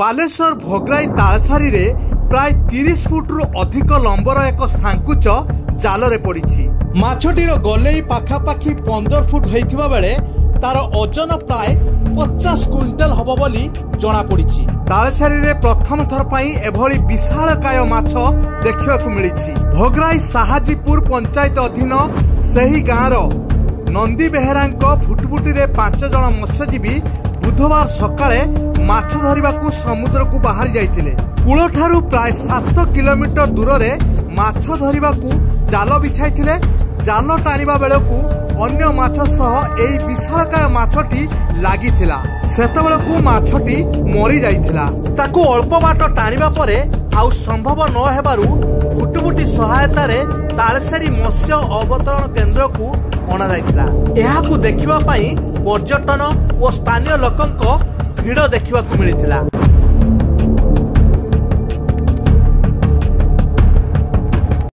बालेश्वर भोगराई तालसारी रे प्राय 30 फुट्रु अधिक लंबर एक सांकुच जाल पड़ी। माछटीर गलेई पाखापाखि 15 फुट होइथिबा बेले तार ओजन प्राय 50 क्विंटल हबो बोली जना पड़ी। तालसारी रे प्रथम थर पई एभली विशालकाय माछ देखिबाकू मिलिछि। भोगराई साहाजीपुर पंचायत अधीन सेही गाँर नंदी बेहेरांको फुटफुटी रे 5 जण मत्स्यजीवी बुधवार सकाळे माछ धरिबाकू समुद्र को बाहरी जाइतिले। कूलठारू प्राय 7 किलोमीटर दूर रे माछ धरिबाकू जाल बिछाइतिले। जाल टाणिबा बेलकू अन्य माछ सह एई विशालकाय माछटी लागिथिला। सेतबेलकू माछटी मरी जाइथिला। ताकू अल्प बाट टाणिबा परे आउ संभव न हेबारु फुटफुटी सहायता रे तालसारी मत्स्य अवतरण केंद्र को अणा जाइथिला। एहाकू देखिबा पई पर्यटन और स्थानीय लोकंक भिड़ देखिबाकू मिलिथिला।